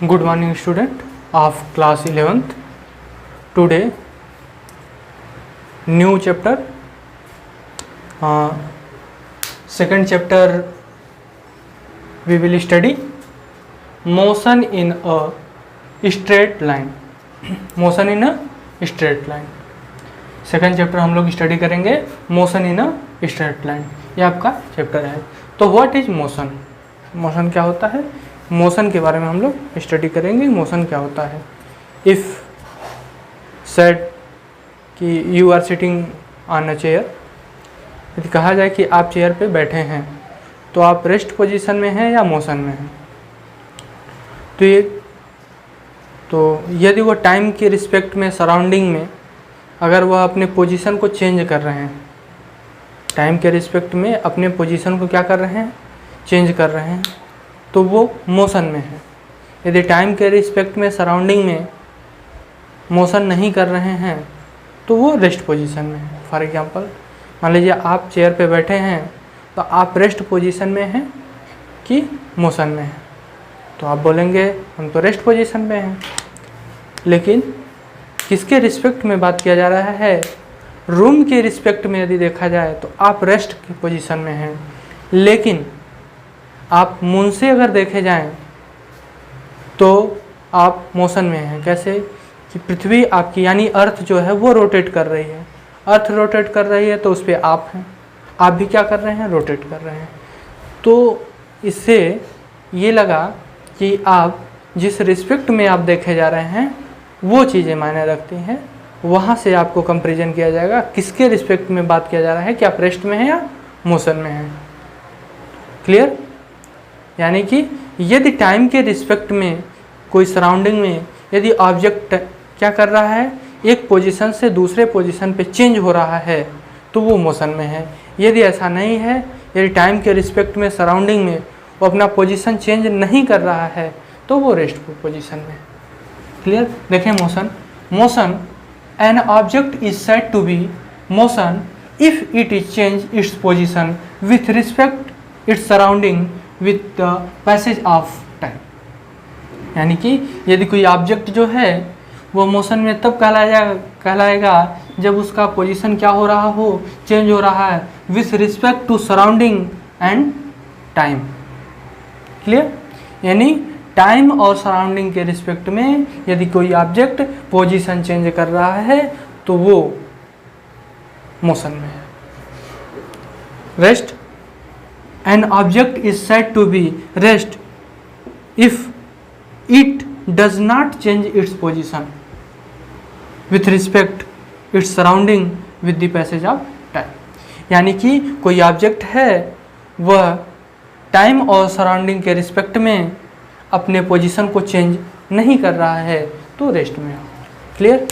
Good morning student of class 11th. Today new chapter, second chapter we will study motion in a straight line. Motion in a straight line. Second chapter हम लोग study करेंगे motion in a straight line, ये आपका chapter है. तो what is motion, motion क्या होता है, मोशन के बारे में हम लोग स्टडी करेंगे. मोशन क्या होता है. इफ़ सेड कि you are sitting on a chair, यदि कहा जाए कि आप चेयर पे बैठे हैं तो आप रेस्ट पोजीशन में हैं या मोशन में हैं. तो यदि वो टाइम के रिस्पेक्ट में सराउंडिंग में अगर वह अपने पोजीशन को चेंज कर रहे हैं, टाइम के रिस्पेक्ट में अपने पोजीशन को क्या कर रहे हैं, चेंज कर रहे हैं, तो वो मोशन में है. यदि टाइम के रिस्पेक्ट में सराउंडिंग में मोशन नहीं कर रहे हैं तो वो रेस्ट पोजीशन में है. फॉर एग्जांपल मान लीजिए आप चेयर पे बैठे हैं तो आप रेस्ट पोजीशन में हैं कि मोशन में हैं, तो आप बोलेंगे हम तो रेस्ट पोजीशन में हैं. लेकिन किसके रिस्पेक्ट में बात किया जा रहा है, रूम के रिस्पेक्ट में यदि देखा जाए तो आप रेस्ट की पोजीशन में हैं. लेकिन आप मून से अगर देखे जाएं तो आप मोशन में हैं. कैसे कि पृथ्वी आपकी यानी अर्थ जो है वो रोटेट कर रही है, अर्थ रोटेट कर रही है तो उस पर आप हैं, आप भी क्या कर रहे हैं, रोटेट कर रहे हैं. तो इससे ये लगा कि आप जिस रिस्पेक्ट में आप देखे जा रहे हैं वो चीज़ें मायने रखती हैं. वहाँ से आपको कंपैरिजन किया जाएगा किसके रिस्पेक्ट में बात किया जा रहा है कि आप रेस्ट में हैं या मोशन में हैं. क्लियर. यानी कि यदि टाइम के रिस्पेक्ट में कोई सराउंडिंग में यदि ऑब्जेक्ट क्या कर रहा है, एक पोजीशन से दूसरे पोजीशन पे चेंज हो रहा है तो वो मोशन में है. यदि ऐसा नहीं है, यदि टाइम के रिस्पेक्ट में सराउंडिंग में वो अपना पोजीशन चेंज नहीं कर रहा है तो वो रेस्ट पोजीशन में है. क्लियर. देखें motion. Motion an object is said to be motion if it is change its position with respect its surrounding with the passage of time. यानी कि यदि कोई ऑब्जेक्ट जो है वो मोशन में तब कहलाएगा जब उसका पोजीशन क्या हो रहा हो, चेंज हो रहा है with respect to surrounding and time. Clear. यानी टाइम और सराउंडिंग के रिस्पेक्ट में यदि कोई ऑब्जेक्ट पोजीशन चेंज कर रहा है तो वो मोशन में है. Rest. An object is said to be rest if it does not change its position with respect its surrounding with the passage of time. यानी कि कोई ऑब्जेक्ट है वह टाइम और सराउंडिंग के रिस्पेक्ट में अपने पोजीशन को चेंज नहीं कर रहा है तो रेस्ट में हो. क्लियर.